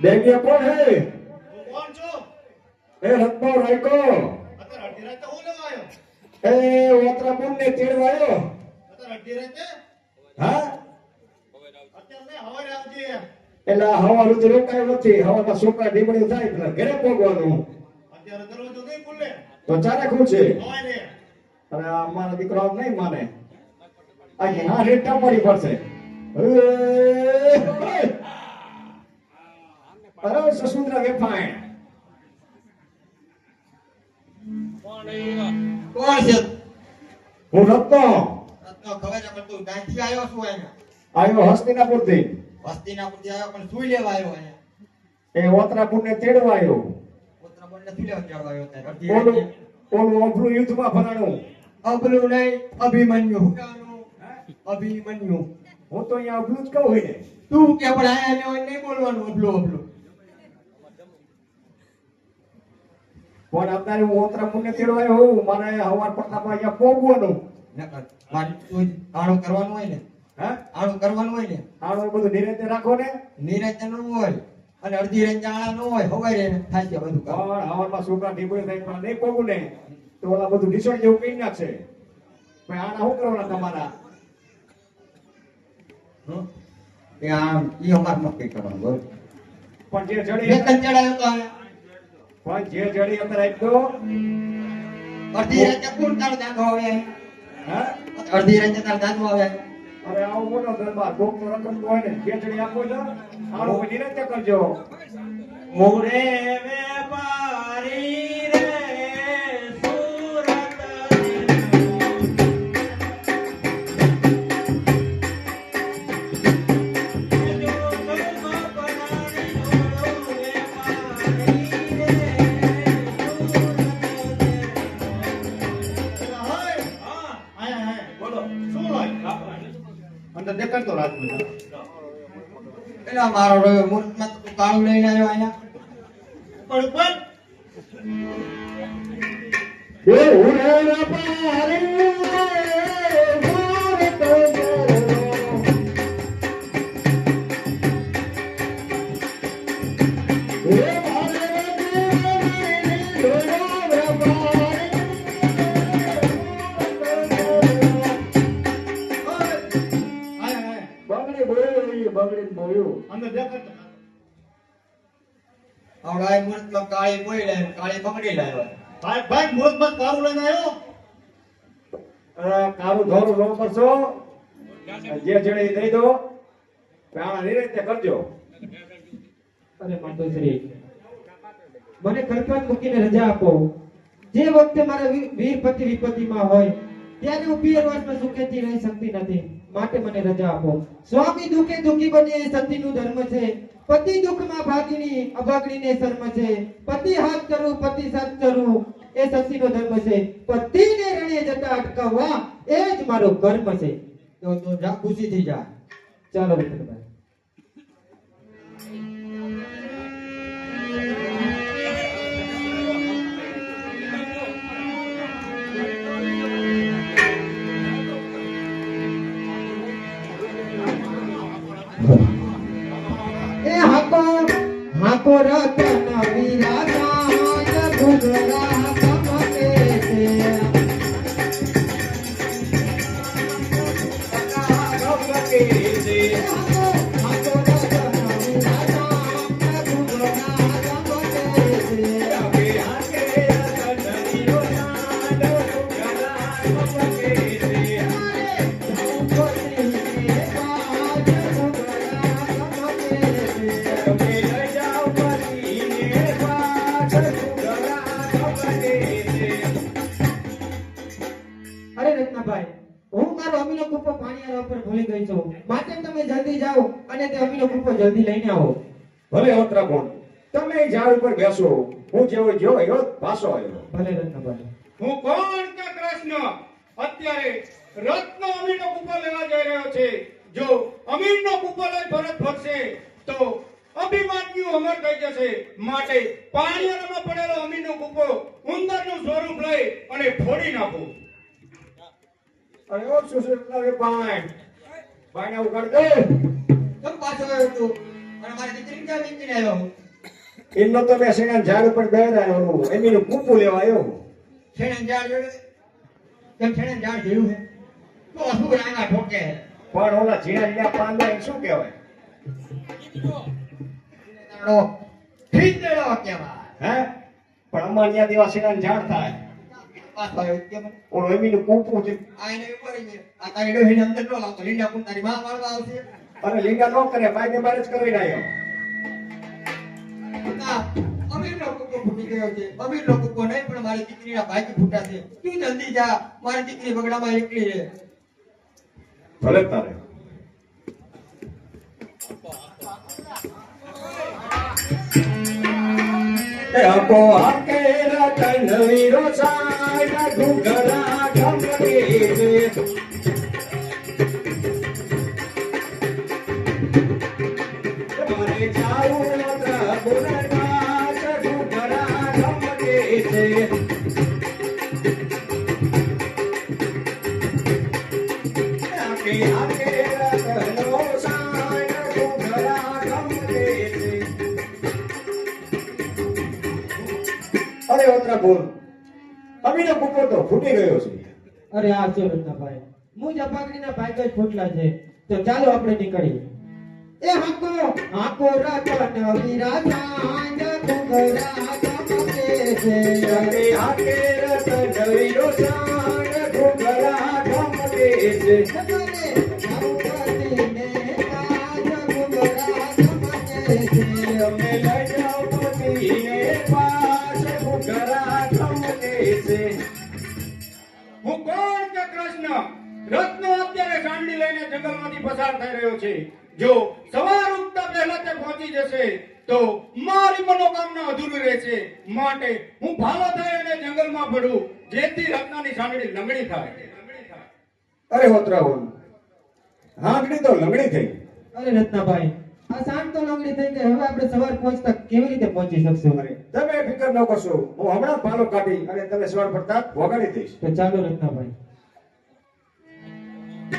देविया कौन है? कौन छो? ए रत्नो रायको अतर अड्डी रहते हो लगायो ए ओतरा मुन ने तेड़वायो अतर अड्डी रहते हां અત્યારે ને હવા આવતી એલા હવા ઋતુ રોકાય નથી હવામાં સોકા ડીબડી થાય એટલે ઘરે પોગવાનું અત્યારે દરવાજો નહીં ખુલે તો ચાલે ખુલશે હવા ને અરે અમારો દીકરો આમ નહીં માને આજે હા રેટા પડી પડશે અરે સસુંદરા વેફાણ કોણ છે? હું રત્નો ખબર છે તું ગાંધી આવ્યો છું અહીંયા આવ્યો હસ્તિનાપુરથી આવ્યો પણ સુઈ લેવા આવ્યો અહીંયા એ ઓતરાપુર ને તેડવા આવ્યો ઓતરાપુર ને સુઈ લેવા તેડવા આવ્યો ત્યારે ઓલું અભલું યુદ્ધમાં ફરાણું અભલું નહીં અભિમન્યુ અભિમન્યુ હું તો અહીંયા અભલું જ કહું હોય ને તું કે પણ આયા ને નહીં બોલવાનું અભલું અભલું પણ અત્યારે હું ઓતરાપુર ને તેડવાયો હોઉં મારે હવાર પડતામાં અહીંયા પહોંચવાનું આણું કરવાનું હોય ને હા આણું કરવાનું હોય ને આણું બધું નિરાંતે રાખો ને નિરાંતે ન હોય અને અડધી રાંતે આણા ન હોય હવારે થાય છે બધું પણ હવારમાં છોકરા ઢીબડી થાય પણ નહીં પગું ને તો ઓલા બધું ઢીસણ જેવું કઈ નાખશે પણ આણા શું કરવાના તમારા આમ ઈ અમાર નક્કી કરવાનું બોલ પણ જે જડી વેતન ચડાયો તો પણ જે જડી અંદર આપ્યો અડધી રાતે કોણ તારો દાંતો આવે હા અડધી રાતે તારો દાંતો આવે અરે આવો મોટો દરબાર કોક નો રકમ તો હોય ને જે જડી આપો છો આવો કોઈ નિરંતર કરજો મોરે વેપારી રે અંદર દેખાડતો રાત પેલા મારો મૂર્તમાં તો કાળું લઈને આવ્યો અહીંયા ઉપર એ ઉરેરા પારી જોયું અંદર દેખાડ આવડાય મૂર્તમાં કાળી બોઈ લાય કાળી પકડી લાવ્યો ભાઈ ભાઈ મોહમ્મદ કારું લઈને આવ્યો કારું ધોરું નો કરશો જે જણે દઈ દો પ્રાણા નિરીતે કરજો અરે માતુશ્રી મને કલ્પના મૂકીને રજા આપો જે વખતે મારા વીર પતિ વિપત્તિમાં હોય ત્યારે હું પિયરવાસમાં સુખેથી રહી શકતી નથી માટે મને રજા આપો સ્વામી દુઃખે દુઃખી બને એ સતીનું ધર્મ છે પતિ દુઃખમાં ભાગીની અભાગણીને શર્મ છે પતિ હાથ કરું પતિ સાથ કરું એ સતીનો ધર્મ છે પતિને રણે જતા અટકાવવા એ જ મારો કર્મ છે તો જા ખુશી થઈ જા ચાલો વિઠ્ઠલભાઈ એ હાકો રતન વિરાજા ઘુઘરા ચમકે છે હાકો રતન વિરાજા ઘુઘરા અરે રત્નાભાઈ હું મારો અમીનો કૂપો પાણીયારા ઉપર ભૂલી ગઈ છું માટે તમે જલ્દી જાઓ અને તે અમીનો કૂપો જલ્દી લઈને આવો ભલે હોત્રા કોણ તમે એ ઝાડ ઉપર બેસો હું જેવો જો એવો પાછો આવ્યો ભલે રત્નાભાઈ હું કોણ કે કૃષ્ણ અત્યારે રત્ન અમીરનો કૂપો લેવા જઈ રહ્યો છે જો અમીરનો કૂપો લઈ ભરત ફરશે તો અભિમાન્યુ અમર થઈ જશે માટે પાણીયારામાં પડેલો અમીરનો કૂપો ઉંદરનું સ્વરૂપ લઈ અને ફોડી નાખો અરે ઓ સુસુતના પાણ પાણા ઉગાડ દે કેમ પાછો આવ્યો તું અને મારી દીકરી ક્યાં મીકીને આવ્યો એમનો તો મેં સેના ઝાડ ઉપર બેરાયો એમીનું કૂપું લેવા આવ્યો છેણે ઝાડ જોયું કેમ છેણે ઝાડ જોયું હે તો અસુર આંગા ઠોકે પણ ઓલા ઝીણા ઝીણા પાંદડા એ શું કહેવાય તારો ખીચડો કહેવાય હે પણ અમાર ત્યાં દેવા સેના ઝાડ થાય પાછો આવ્યો કેમ ઓલો એમીનું કૂપું છે આઈને ઉપર છે આ તારી ડોહીને અંદર નો લાવતો લીંડા કું તારી માં મારવા આવશે અને લીંગા ન કરે બાઈને બાર જ કરીને આવ્યો આ અમીરનો કૂપો ફૂટી ગયો છે અમીરનો કૂપો નહીં પણ મારી દીકરીના ભાઈથી ફૂટા છે તું જલ્દી જા મારી દીકરી બગડામાં એકલી છે ભલે તારે આપો આકે રતન વીરો સાય ઘુઘરા ગમકે મારે જાવું પ્રભુના ઘુઘરા ગમકે છે આકે આકે રતનો સાય ઘુઘરા ગમકે છે અરે ઓતરા બોલ અમીનો કૂપો તો ફૂટી ગયો છે અરે આ છે રત્નાભાઈ મુજ અભાગણીના ભાઈ જ ફૂટલા છે તો ચાલો આપણે નીકળીએ એ હાકો રતન વિરાજા ઘુઘરા ચમકે છે અરે આકે રતન વીરો સાય ઘુઘરા ગમકે છે સગલે દ્રૌપદીને પાજ ઘુઘરા ચમકે છે અમે લઈ જાઓ પતિને પાસ ઘુઘરા ગમકે છે હું કોણ કે કૃષ્ણ રત્નો અત્યારે ચાંદની લઈને જંગલમાંથી પસાર થઈ રહ્યો છે જો સવાર ઉગતા પહેલા તે પહોંચી જશે તો મારી મનોકામના અધૂરી રહેશે માટે હું ભાલો થઈ અને જંગલમાં પડું જેથી રત્નાની સાંકળી લંગડી થાય અરે હોતરા બોલ હાંકડી તો લંગડી થઈ અરે રત્નાભાઈ આ સાંજ તો લંગડી થઈ ગઈ હવે આપણે સવાર પહોંચતા કેવી રીતે પહોંચી શકશું અરે તમે ફિકર ન કરશો હું હમણાં પાલો કાઢી અને તમે સવાર પડતા વગાડી દઈશ તો ચાલો રત્નાભાઈ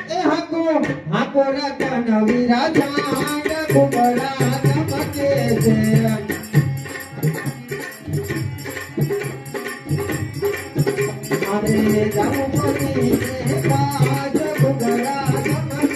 એ હાકો રતન વિરાજા ઘુઘરા ચમકે છે મારે જાવું પતિને